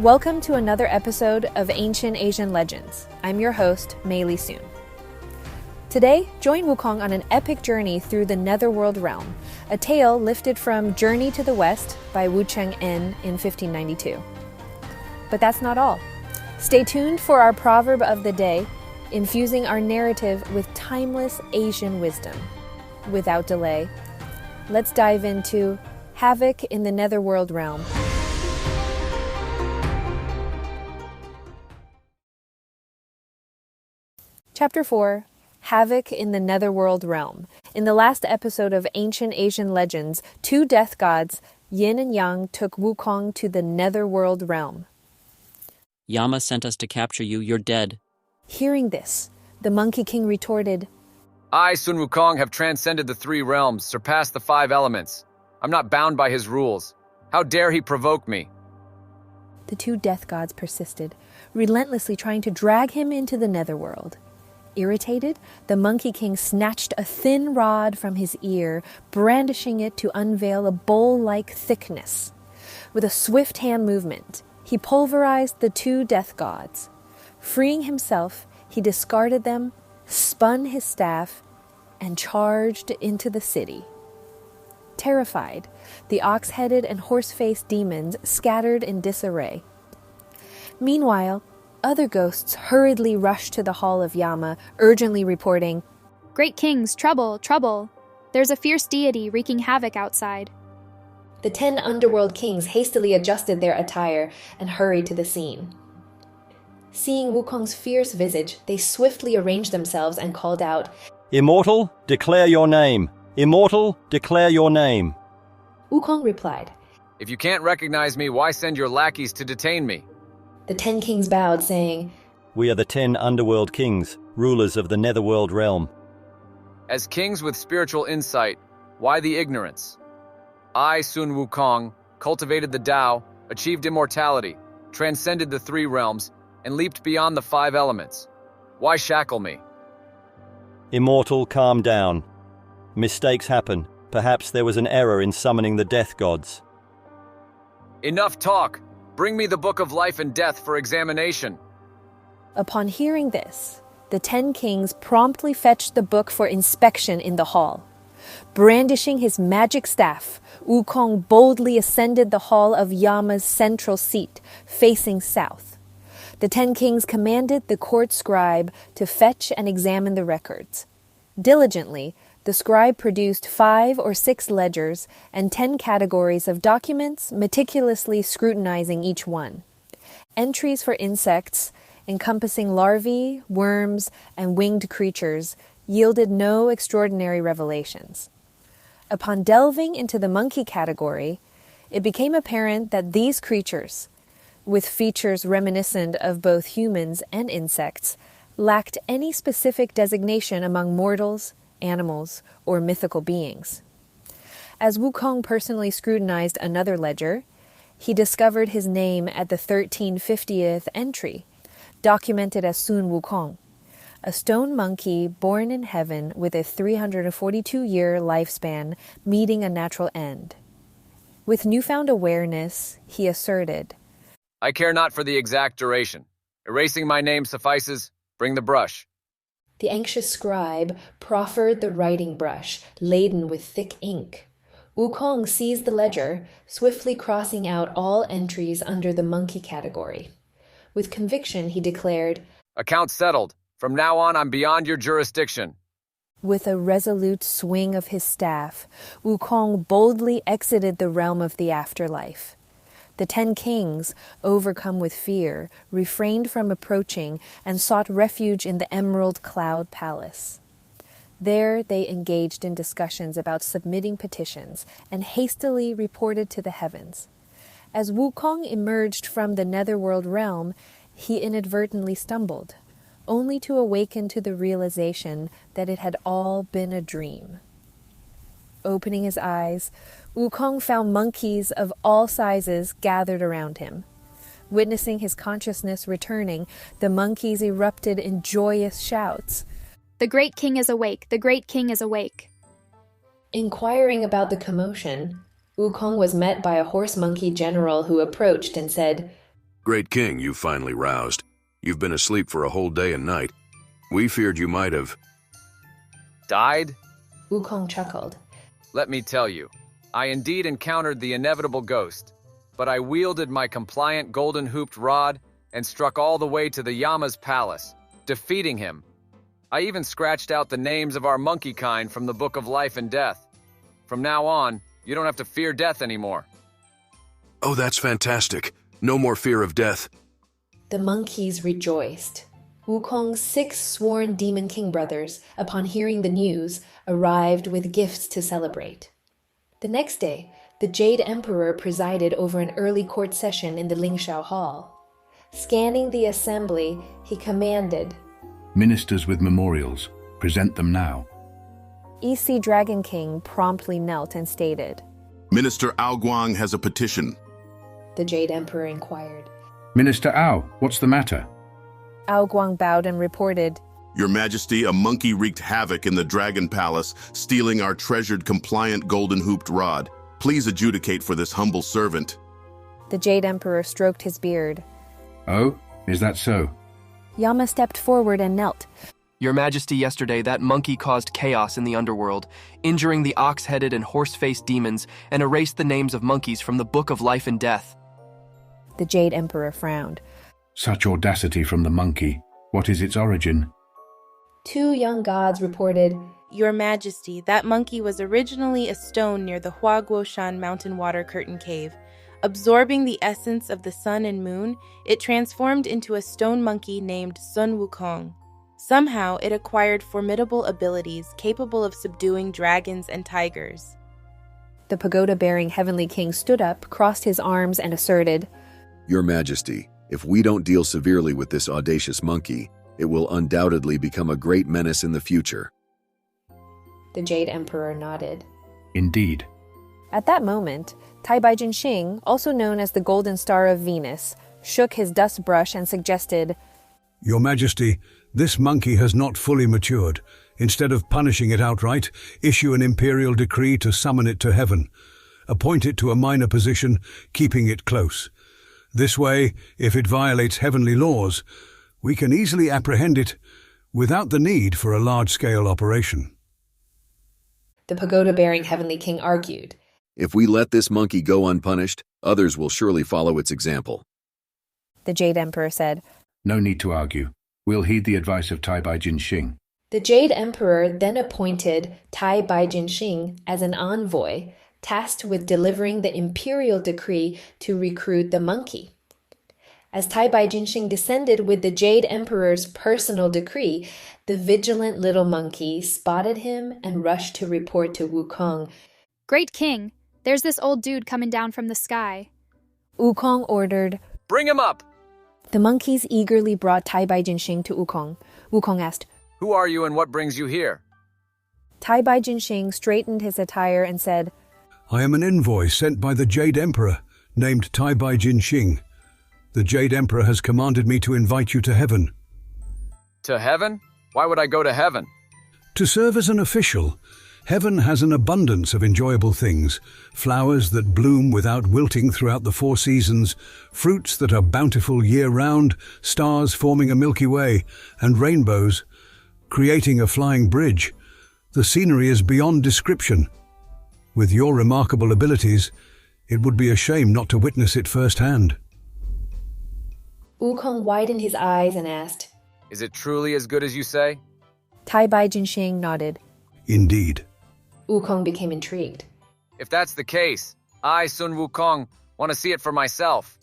Welcome to another episode of Ancient Asian Legends. I'm your host, Mei Li Soon. Today, join Wukong on an epic journey through the Netherworld Realm, a tale lifted from Journey to the West by Wu Cheng-en in 1592. But that's not all. Stay tuned for our proverb of the day, infusing our narrative with timeless Asian wisdom. Without delay, let's dive into Havoc in the Netherworld Realm. Chapter 4, Havoc in the Netherworld Realm. In the last episode of Ancient Asian Legends, two death gods, Yin and Yang, took Wukong to the Netherworld Realm. Yama sent us to capture you. You're dead. Hearing this, the Monkey King retorted, I, Sun Wukong, have transcended the three realms, surpassed the five elements. I'm not bound by his rules. How dare he provoke me? The two death gods persisted, relentlessly trying to drag him into the Netherworld. Irritated, the Monkey King snatched a thin rod from his ear, brandishing it to unveil a bowl-like thickness. With a swift hand movement, he pulverized the two death gods. Freeing himself, he discarded them, spun his staff, and charged into the city. Terrified, the ox-headed and horse-faced demons scattered in disarray. Meanwhile, other ghosts hurriedly rushed to the hall of Yama, urgently reporting, Great kings, trouble, trouble. There's a fierce deity wreaking havoc outside. The 10 underworld kings hastily adjusted their attire and hurried to the scene. Seeing Wukong's fierce visage, they swiftly arranged themselves and called out, Immortal, declare your name. Immortal, declare your name. Wukong replied, If you can't recognize me, why send your lackeys to detain me? The 10 kings bowed, saying, We are the 10 underworld kings, rulers of the Netherworld Realm. As kings with spiritual insight, why the ignorance? I, Sun Wukong, cultivated the Tao, achieved immortality, transcended the three realms, and leaped beyond the five elements. Why shackle me? Immortal, calm down. Mistakes happen. Perhaps there was an error in summoning the death gods. Enough talk! Bring me the book of life and death for examination. Upon hearing this, the 10 kings promptly fetched the book for inspection in the hall. Brandishing his magic staff, Wukong boldly ascended the hall of Yama's central seat, facing south. The 10 kings commanded the court scribe to fetch and examine the records. Diligently, the scribe produced 5 or 6 ledgers and 10 categories of documents, meticulously scrutinizing each one. Entries for insects, encompassing larvae, worms, and winged creatures, yielded no extraordinary revelations. Upon delving into the monkey category, it became apparent that these creatures, with features reminiscent of both humans and insects, lacked any specific designation among mortals, animals, or mythical beings. As Wukong personally scrutinized another ledger, he discovered his name at the 1350th entry, documented as Sun Wukong, a stone monkey born in heaven with a 342-year lifespan meeting a natural end. With newfound awareness, he asserted, I care not for the exact duration. Erasing my name suffices. Bring the brush. The anxious scribe proffered the writing brush, laden with thick ink. Wukong seized the ledger, swiftly crossing out all entries under the monkey category. With conviction, he declared, Account settled. From now on, I'm beyond your jurisdiction. With a resolute swing of his staff, Wukong boldly exited the realm of the afterlife. The 10 kings, overcome with fear, refrained from approaching and sought refuge in the Emerald Cloud Palace. There they engaged in discussions about submitting petitions and hastily reported to the heavens. As Wukong emerged from the Netherworld Realm, he inadvertently stumbled, only to awaken to the realization that it had all been a dream. Opening his eyes, Wukong found monkeys of all sizes gathered around him. Witnessing his consciousness returning, the monkeys erupted in joyous shouts. The great king is awake, the great king is awake. Inquiring about the commotion, Wukong was met by a horse monkey general who approached and said, Great king, you've finally roused. You've been asleep for a whole day and night. We feared you might have. Died? Wukong chuckled. Let me tell you, I indeed encountered the inevitable ghost, but I wielded my compliant golden-hooped rod and struck all the way to the Yama's palace, defeating him. I even scratched out the names of our monkey kind from the Book of Life and Death. From now on, you don't have to fear death anymore. Oh, that's fantastic. No more fear of death. The monkeys rejoiced. Wukong's 6 sworn Demon King brothers, upon hearing the news, arrived with gifts to celebrate. The next day, the Jade Emperor presided over an early court session in the Lingshao Hall. Scanning the assembly, he commanded, Ministers with memorials, present them now. EC Dragon King promptly knelt and stated. Minister Aoguang has a petition. The Jade Emperor inquired. Minister Ao, what's the matter? Aoguang bowed and reported, Your Majesty, a monkey wreaked havoc in the Dragon Palace, stealing our treasured compliant golden-hooped rod. Please adjudicate for this humble servant. The Jade Emperor stroked his beard. Oh, is that so? Yama stepped forward and knelt. Your Majesty, yesterday that monkey caused chaos in the underworld, injuring the ox-headed and horse-faced demons, and erased the names of monkeys from the Book of Life and Death. The Jade Emperor frowned. Such audacity from the monkey. What is its origin? 2 young gods reported, Your Majesty, that monkey was originally a stone near the Huaguoshan mountain water curtain cave. Absorbing the essence of the sun and moon, it transformed into a stone monkey named Sun Wukong. Somehow, it acquired formidable abilities capable of subduing dragons and tigers. The pagoda-bearing Heavenly King stood up, crossed his arms, and asserted, Your Majesty, if we don't deal severely with this audacious monkey, it will undoubtedly become a great menace in the future. The Jade Emperor nodded. Indeed. At that moment, Taibai Jinxing, also known as the Golden Star of Venus, shook his dust brush and suggested, Your Majesty, this monkey has not fully matured. Instead of punishing it outright, issue an imperial decree to summon it to heaven. Appoint it to a minor position, keeping it close. This way, if it violates heavenly laws, we can easily apprehend it without the need for a large-scale operation. The pagoda-bearing Heavenly King argued. If we let this monkey go unpunished, others will surely follow its example. The Jade Emperor said. No need to argue. We'll heed the advice of Taibai Jinxing. The Jade Emperor then appointed Taibai Jinxing as an envoy, tasked with delivering the imperial decree to recruit the monkey. As Taibai Jinxing descended with the Jade Emperor's personal decree, the vigilant little monkey spotted him and rushed to report to Wukong. Great king, there's this old dude coming down from the sky. Wukong ordered, Bring him up! The monkeys eagerly brought Taibai Jinxing to Wukong. Wukong asked, Who are you and what brings you here? Taibai Jinxing straightened his attire and said, I am an envoy sent by the Jade Emperor, named Taibai Jinxing. The Jade Emperor has commanded me to invite you to heaven. To heaven? Why would I go to heaven? To serve as an official. Heaven has an abundance of enjoyable things, flowers that bloom without wilting throughout the 4 seasons, fruits that are bountiful year-round, stars forming a Milky Way, and rainbows, creating a flying bridge. The scenery is beyond description. With your remarkable abilities, it would be a shame not to witness it firsthand. Wukong widened his eyes and asked, Is it truly as good as you say? Taibai Jinxing nodded. Indeed. Wukong became intrigued. If that's the case, I, Sun Wukong, want to see it for myself.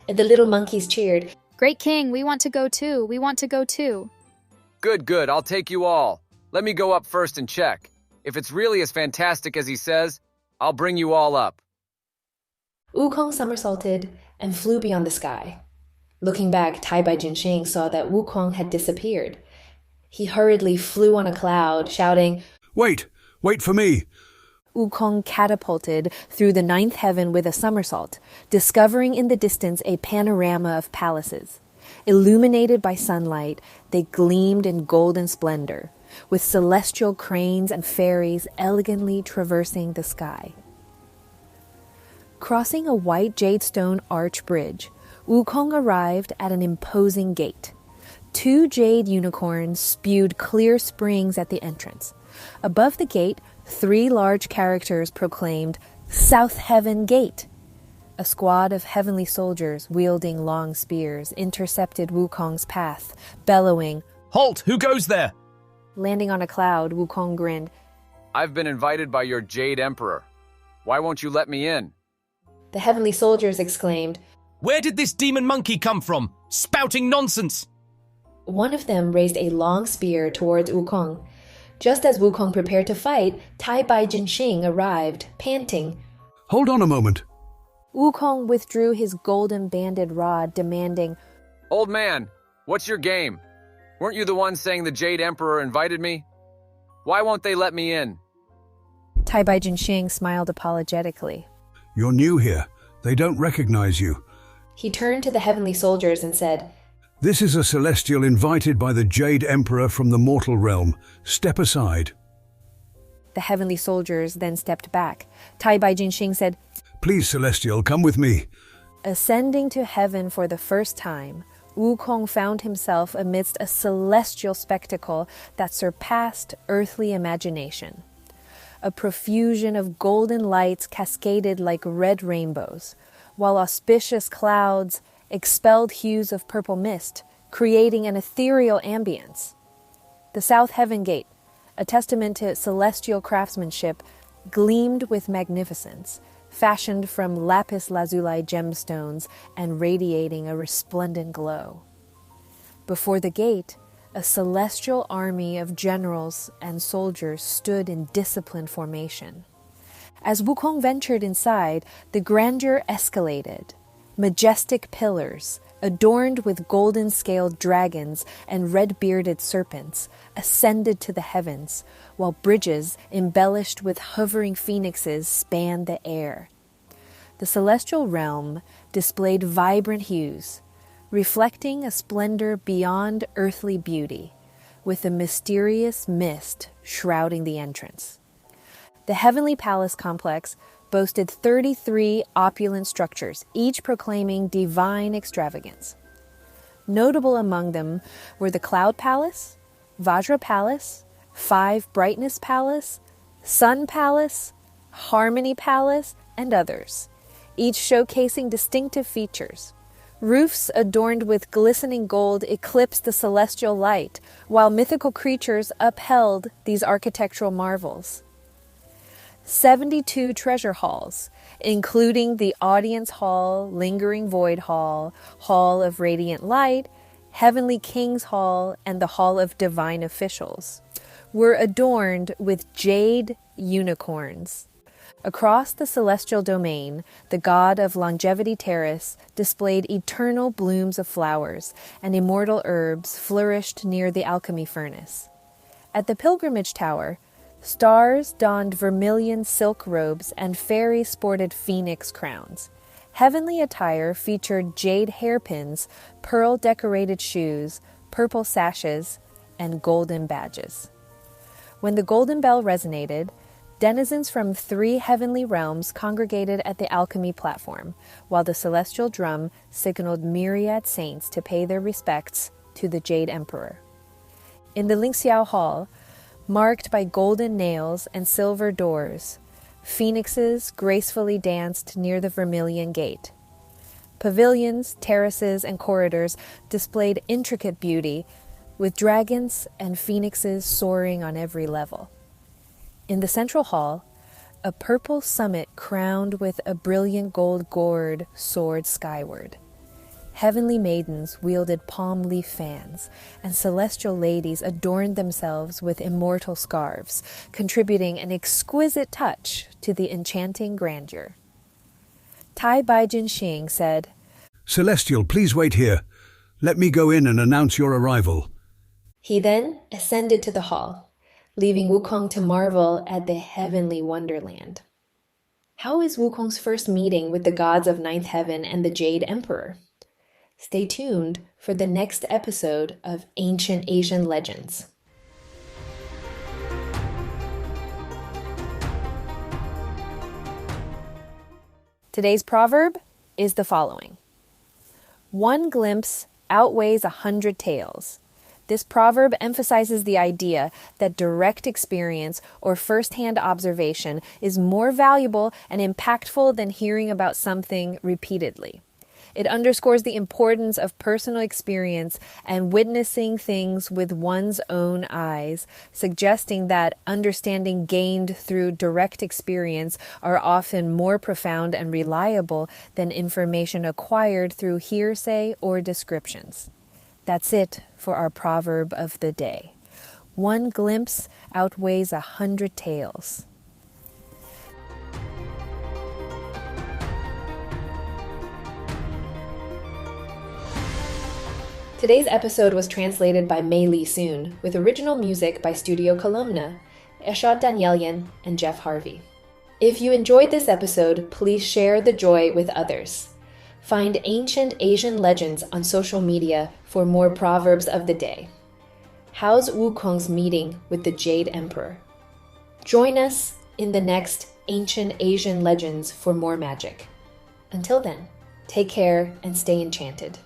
The little monkeys cheered. Great king, we want to go too, we want to go too. Good, I'll take you all. Let me go up first and check. If it's really as fantastic as he says, I'll bring you all up. Wukong somersaulted and flew beyond the sky. Looking back, Taibai Jinxing saw that Wukong had disappeared. He hurriedly flew on a cloud, shouting, Wait for me! Wukong catapulted through the 9th heaven with a somersault, discovering in the distance a panorama of palaces. Illuminated by sunlight, they gleamed in golden splendor, with celestial cranes and fairies elegantly traversing the sky. Crossing a white jade stone arch bridge, Wukong arrived at an imposing gate. 2 jade unicorns spewed clear springs at the entrance. Above the gate, 3 large characters proclaimed, "South Heaven Gate." A squad of heavenly soldiers wielding long spears intercepted Wukong's path, bellowing, "Halt! Who goes there?" Landing on a cloud, Wukong grinned. I've been invited by your Jade Emperor. Why won't you let me in? The heavenly soldiers exclaimed, "Where did this demon monkey come from? Spouting nonsense!" One of them raised a long spear towards Wukong. Just as Wukong prepared to fight, Tai Bai Jinxing arrived, panting. Hold on a moment. Wukong withdrew his golden banded rod, demanding, Old man, what's your game? Weren't you the one saying the Jade Emperor invited me? Why won't they let me in? Tai Bai Jinxing smiled apologetically. You're new here. They don't recognize you. He turned to the heavenly soldiers and said, This is a celestial invited by the Jade Emperor from the mortal realm. Step aside. The heavenly soldiers then stepped back. Tai Bai Jinxing said, Please, Celestial, come with me. Ascending to heaven for the first time, Wukong found himself amidst a celestial spectacle that surpassed earthly imagination. A profusion of golden lights cascaded like red rainbows, while auspicious clouds expelled hues of purple mist, creating an ethereal ambience. The South Heaven Gate, a testament to celestial craftsmanship, gleamed with magnificence, fashioned from lapis lazuli gemstones and radiating a resplendent glow. Before the gate, a celestial army of generals and soldiers stood in disciplined formation. As Wukong ventured inside, the grandeur escalated. Majestic pillars, adorned with golden-scaled dragons and red-bearded serpents, ascended to the heavens, while bridges embellished with hovering phoenixes spanned the air. The celestial realm displayed vibrant hues, reflecting a splendor beyond earthly beauty, with a mysterious mist shrouding the entrance. The heavenly palace complex boasted 33 opulent structures, each proclaiming divine extravagance. Notable among them were the Cloud Palace, Vajra Palace, 5 Brightness Palace, Sun Palace, Harmony Palace, and others, each showcasing distinctive features. Roofs adorned with glistening gold eclipsed the celestial light, while mythical creatures upheld these architectural marvels. 72 treasure halls, including the Audience Hall, Lingering Void Hall, Hall of Radiant Light, Heavenly King's Hall, and the Hall of Divine Officials, were adorned with jade unicorns. Across the celestial domain, the god of Longevity Terrace displayed eternal blooms of flowers, and immortal herbs flourished near the alchemy furnace. At the Pilgrimage Tower, stars donned vermilion silk robes and fairies sported phoenix crowns. Heavenly attire featured jade hairpins, pearl-decorated shoes, purple sashes, and golden badges. When the golden bell resonated, denizens from 3 heavenly realms congregated at the alchemy platform, while the celestial drum signaled myriad saints to pay their respects to the Jade Emperor. In the Lingxiao Hall, marked by golden nails and silver doors, phoenixes gracefully danced near the Vermilion Gate. Pavilions, terraces, and corridors displayed intricate beauty, with dragons and phoenixes soaring on every level. In the central hall, a purple summit crowned with a brilliant gold gourd soared skyward. Heavenly maidens wielded palm leaf fans, and celestial ladies adorned themselves with immortal scarves, contributing an exquisite touch to the enchanting grandeur. Tai Bai Jinxing said, Celestial, please wait here. Let me go in and announce your arrival. He then ascended to the hall, leaving Wukong to marvel at the heavenly wonderland. How is Wukong's first meeting with the gods of Ninth Heaven and the Jade Emperor? Stay tuned for the next episode of Ancient Asian Legends. Today's proverb is the following. One glimpse outweighs 100 tales. This proverb emphasizes the idea that direct experience or first-hand observation is more valuable and impactful than hearing about something repeatedly. It underscores the importance of personal experience and witnessing things with one's own eyes, suggesting that understanding gained through direct experience are often more profound and reliable than information acquired through hearsay or descriptions. That's it for our proverb of the day. One glimpse outweighs 100 tales. Today's episode was translated by Mei Lee Soon, with original music by Studio Columna, Eshad Danielian, and Jeff Harvey. If you enjoyed this episode, please share the joy with others. Find ancient Asian legends on social media for more proverbs of the day. How's Wukong's meeting with the Jade Emperor? Join us in the next Ancient Asian Legends for more magic. Until then, take care and stay enchanted.